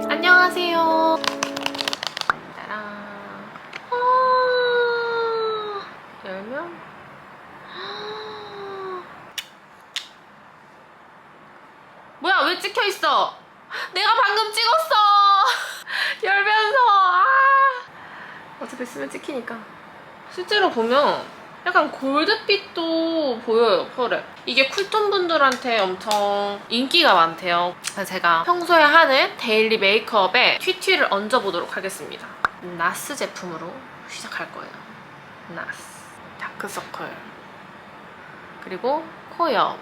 안녕하세요. 따란. 열면 뭐야, 왜 찍혀있어? 내가 방금 찍었어. 열면서 어차피 쓰면 찍히니까. 실제로 보면 약간 골드빛도 보여요, 펄에. 이게 쿨톤 분들한테 엄청 인기가 많대요. 그래서 제가 평소에 하는 데일리 메이크업에 튀튀를 얹어보도록 하겠습니다. 나스 제품으로 시작할 거예요. 나스 다크서클, 그리고 코 옆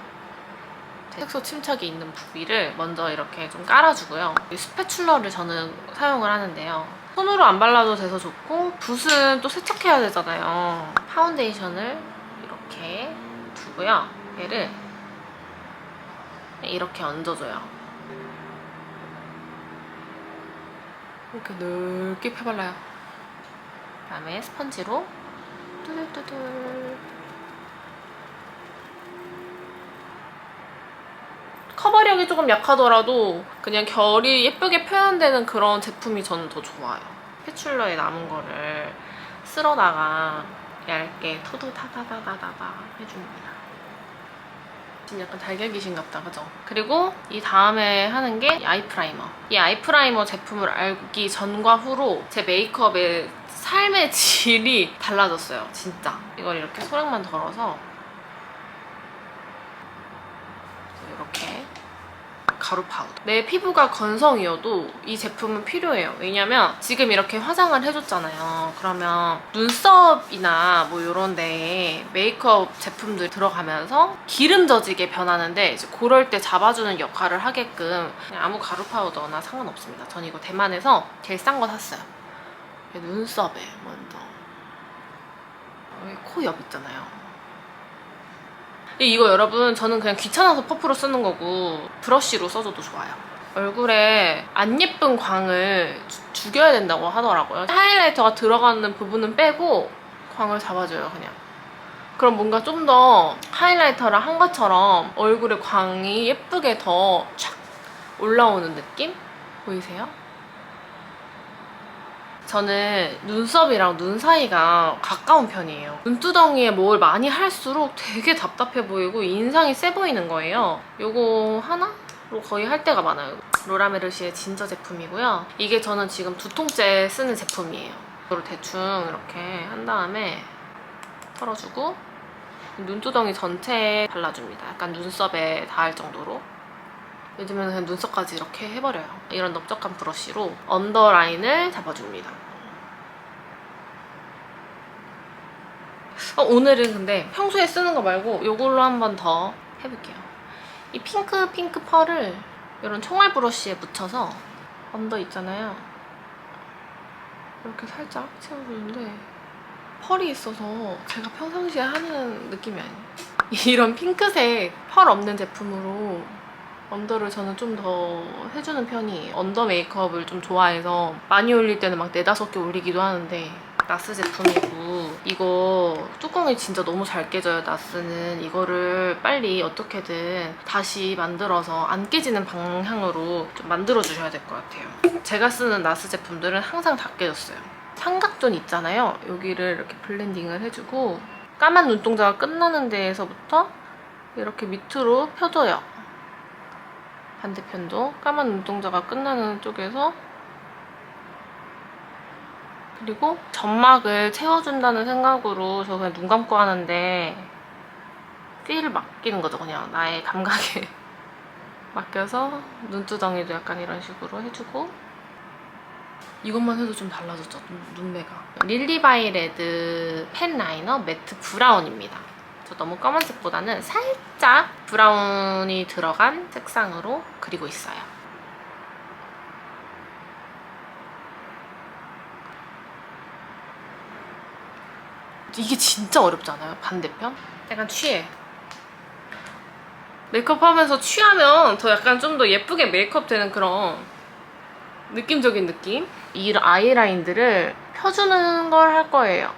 색소 침착이 있는 부위를 먼저 이렇게 좀 깔아주고요. 이 스패츌러를 저는 사용을 하는데요. 손으로 안 발라도 돼서 좋고, 붓은 또 세척해야 되잖아요. 파운데이션을 이렇게 두고요. 얘를 이렇게 얹어줘요. 이렇게 넓게 펴발라요. 그다음에 스펀지로 뚜들뚜들. 커버력이 조금 약하더라도 그냥 결이 예쁘게 표현되는 그런 제품이 저는 더 좋아요. 스패츌러에 남은 거를 쓸어다가 얇게 토도다다다다다 해줍니다. 지금 약간 달걀 귀신 같다, 그죠? 그리고 이 다음에 하는 게 이 아이 프라이머. 이 아이 프라이머 제품을 알기 전과 후로 제 메이크업의 삶의 질이 달라졌어요, 진짜. 이걸 이렇게 소량만 덜어서 이렇게 가루 파우더. 내 피부가 건성이어도 이 제품은 필요해요. 왜냐면 지금 이렇게 화장을 해줬잖아요. 그러면 눈썹이나 뭐 이런 데에 메이크업 제품들 들어가면서 기름 져지게 변하는데, 이제 그럴 때 잡아주는 역할을 하게끔 그냥 아무 가루 파우더나 상관없습니다. 전 이거 대만에서 제일 싼 거 샀어요. 눈썹에 먼저 여기 코 옆 있잖아요. 이거 여러분, 저는 그냥 귀찮아서 퍼프로 쓰는 거고 브러쉬로 써줘도 좋아요. 얼굴에 안 예쁜 광을 죽여야 된다고 하더라고요. 하이라이터가 들어가는 부분은 빼고 광을 잡아줘요, 그냥. 그럼 뭔가 좀 더 하이라이터를 한 것처럼 얼굴에 광이 예쁘게 더 촥 올라오는 느낌? 보이세요? 저는 눈썹이랑 눈 사이가 가까운 편이에요. 눈두덩이에 뭘 많이 할수록 되게 답답해 보이고 인상이 세 보이는 거예요. 요거 하나로 거의 할 때가 많아요. 로라메르시의 진저 제품이고요. 이게 저는 지금 2통째 쓰는 제품이에요. 이거를 대충 이렇게 한 다음에 털어주고 눈두덩이 전체에 발라줍니다. 약간 눈썹에 닿을 정도로. 요즘에는 그냥 눈썹까지 이렇게 해버려요. 이런 넓적한 브러쉬로 언더라인을 잡아줍니다. 오늘은 근데 평소에 쓰는 거 말고 이걸로 한 번 더 해볼게요. 이 핑크 펄을 이런 총알 브러쉬에 묻혀서 언더 있잖아요. 이렇게 살짝 채워주는데 펄이 있어서 제가 평상시에 하는 느낌이 아니에요. 이런 핑크색 펄 없는 제품으로 언더를 저는 좀 더 해주는 편이에요. 언더 메이크업을 좀 좋아해서 많이 올릴 때는 막 4-5개 올리기도 하는데, 나스 제품이고 이거 뚜껑이 진짜 너무 잘 깨져요. 나스는 이거를 빨리 어떻게든 다시 만들어서 안 깨지는 방향으로 좀 만들어주셔야 될 것 같아요. 제가 쓰는 나스 제품들은 항상 다 깨졌어요. 삼각존 있잖아요. 여기를 이렇게 블렌딩을 해주고 까만 눈동자가 끝나는 데에서부터 이렇게 밑으로 펴줘요. 반대편도 까만 눈동자가 끝나는 쪽에서, 그리고 점막을 채워준다는 생각으로 저 그냥 눈 감고 하는데 필을 맡기는 거죠. 그냥 나의 감각에 맡겨서 눈두덩이도 약간 이런 식으로 해주고, 이것만 해도 좀 달라졌죠, 눈매가. 릴리바이레드 펜 라이너 매트 브라운입니다. 저 너무 검은색보다는 살짝 브라운이 들어간 색상으로 그리고 있어요. 이게 진짜 어렵지 않아요? 반대편? 약간 취해. 메이크업 하면서 취하면 더 약간 좀 더 예쁘게 메이크업 되는 그런 느낌적인 느낌? 이 아이라인들을 펴주는 걸 할 거예요.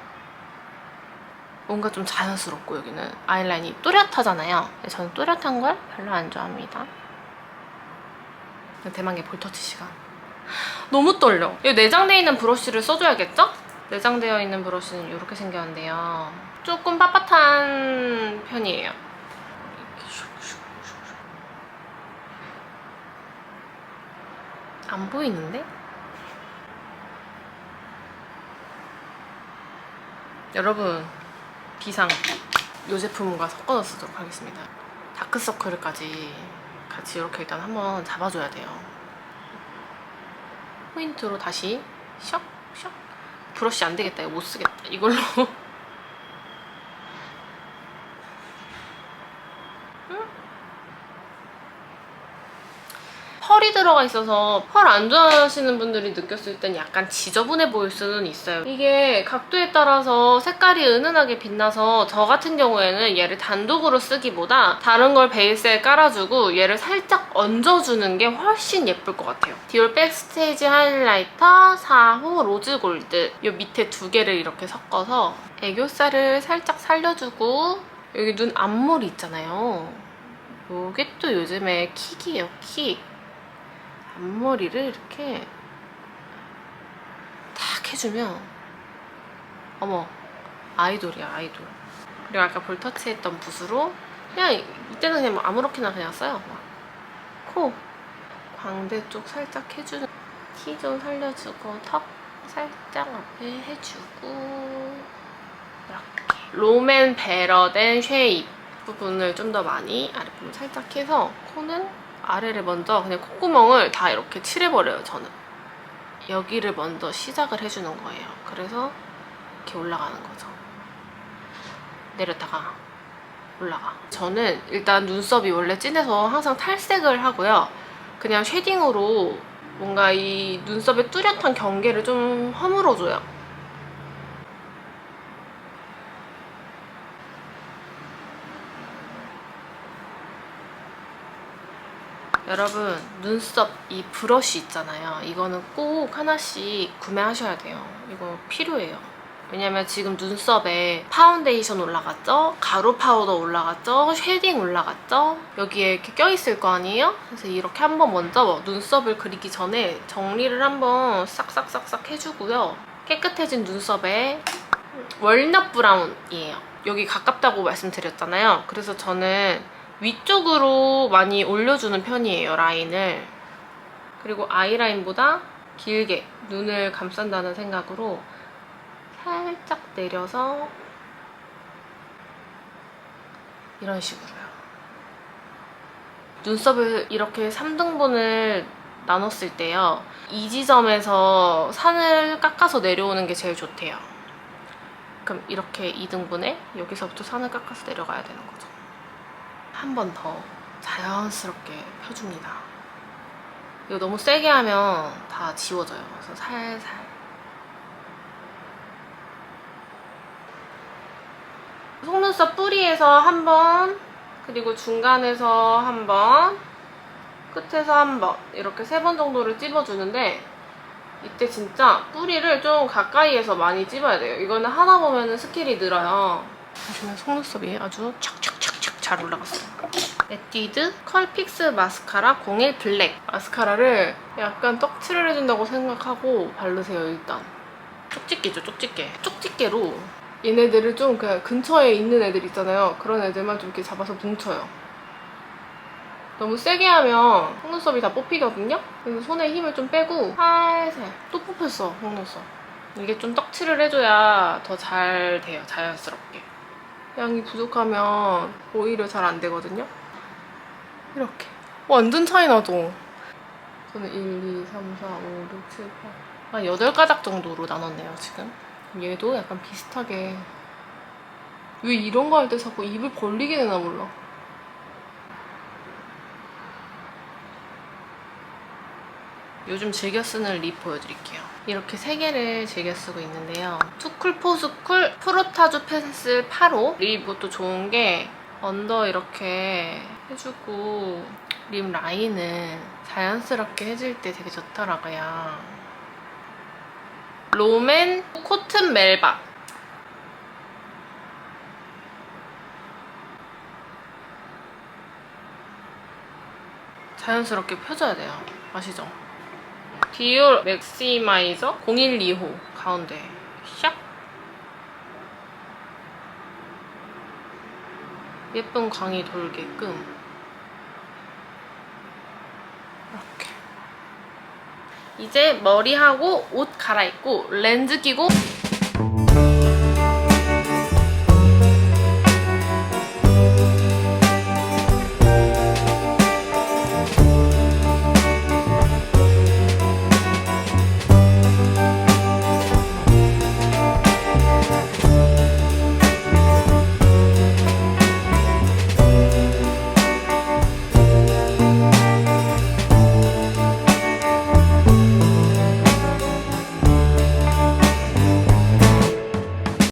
뭔가 좀 자연스럽고 여기는 아이라인이 또렷하잖아요. 저는 또렷한 걸 별로 안 좋아합니다. 대망의 볼터치 시간. 너무 떨려. 이 내장되어 있는 브러쉬를 써줘야겠죠? 내장되어 있는 브러쉬는 이렇게 생겼는데요. 조금 빳빳한 편이에요. 안 보이는데? 여러분, 비상 이 제품과 섞어서 쓰도록 하겠습니다. 다크서클까지 같이 이렇게 일단 한번 잡아줘야 돼요. 포인트로 다시 샥 샥. 브러쉬 안 되겠다. 이거 못 쓰겠다. 이걸로. 펄이 들어가 있어서 펄 안 좋아하시는 분들이 느꼈을 땐 약간 지저분해 보일 수는 있어요. 이게 각도에 따라서 색깔이 은은하게 빛나서 저 같은 경우에는 얘를 단독으로 쓰기보다 다른 걸 베이스에 깔아주고 얘를 살짝 얹어주는 게 훨씬 예쁠 것 같아요. 디올 백스테이지 하이라이터 4호 로즈 골드 이 밑에 두 개를 이렇게 섞어서 애교살을 살짝 살려주고 여기 눈 앞머리 있잖아요. 요게 또 요즘에 킥이에요, 킥. 앞머리를 이렇게 탁 해주면 어머, 아이돌이야, 아이돌. 그리고 아까 볼터치 했던 붓으로 그냥 이때는 그냥 아무렇게나 그냥 써요. 코, 광대 쪽 살짝 해주는, 티 좀 살려주고 턱 살짝 앞에 해주고 이렇게 롬앤 베러된 쉐입 부분을 좀 더 많이 아랫부분 살짝 해서 코는 아래를 먼저 그냥 콧구멍을 다 이렇게 칠해버려요. 저는 여기를 먼저 시작을 해주는 거예요. 그래서 이렇게 올라가는 거죠. 내렸다가 올라가. 저는 일단 눈썹이 원래 진해서 항상 탈색을 하고요. 그냥 쉐딩으로 뭔가 이 눈썹의 뚜렷한 경계를 좀 허물어줘요. 여러분, 눈썹 이 브러쉬 있잖아요. 이거는 꼭 하나씩 구매하셔야 돼요. 이거 필요해요. 왜냐면 지금 눈썹에 파운데이션 올라갔죠? 가루 파우더 올라갔죠? 쉐딩 올라갔죠? 여기에 이렇게 껴있을 거 아니에요? 그래서 이렇게 한번 먼저 눈썹을 그리기 전에 정리를 한번 싹싹싹싹 해주고요. 깨끗해진 눈썹에 월넛 브라운이에요. 여기 가깝다고 말씀드렸잖아요. 그래서 저는 위쪽으로 많이 올려주는 편이에요, 라인을. 그리고 아이라인보다 길게 눈을 감싼다는 생각으로 살짝 내려서 이런 식으로요. 눈썹을 이렇게 3등분을 나눴을 때요, 이 지점에서 산을 깎아서 내려오는 게 제일 좋대요. 그럼 이렇게 2등분에 여기서부터 산을 깎아서 내려가야 되는 거죠. 한 번 더 자연스럽게 펴줍니다. 이거 너무 세게 하면 다 지워져요. 그래서 살살. 속눈썹 뿌리에서 한 번, 그리고 중간에서 한 번, 끝에서 한 번, 이렇게 3번 정도를 찝어주는데 이때 진짜 뿌리를 좀 가까이에서 많이 찝어야 돼요. 이거는 하다 보면 스킬이 늘어요. 보시면 속눈썹이 아주 착착착착 잘 올라갔어요. 에뛰드 컬픽스 마스카라 01 블랙. 마스카라를 약간 떡칠을 해준다고 생각하고 바르세요. 일단 쪽집게죠, 쪽집게. 쪽집게로 얘네들을 좀 그냥 근처에 있는 애들 있잖아요. 그런 애들만 좀 이렇게 잡아서 뭉쳐요. 너무 세게 하면 속눈썹이 다 뽑히거든요. 그래서 손에 힘을 좀 빼고 살살. 또 뽑혔어, 속눈썹. 이게 좀 떡칠을 해줘야 더 잘 돼요, 자연스럽게. 양이 부족하면 오히려 잘 안 되거든요. 이렇게. 완전 차이 나죠? 저는 1, 2, 3, 4, 5, 6, 7, 8. 한 8가닥 정도로 나눴네요, 지금. 얘도 약간 비슷하게. 왜 이런 거 할 때 자꾸 입을 벌리게 되나 몰라. 요즘 즐겨 쓰는 립 보여드릴게요. 이렇게 3개를 즐겨 쓰고 있는데요. 투쿨 포스쿨 프로타주 펜슬 8호. 립도 좋은 게 언더 이렇게 해주고 립 라인은 자연스럽게 해줄 때 되게 좋더라고요. 롬앤 코튼 멜바. 자연스럽게 펴져야 돼요. 아시죠? 디올 맥시마이저 0125 가운데 샥. 예쁜 광이 돌게끔 이렇게. 이제 머리하고 옷 갈아입고 렌즈 끼고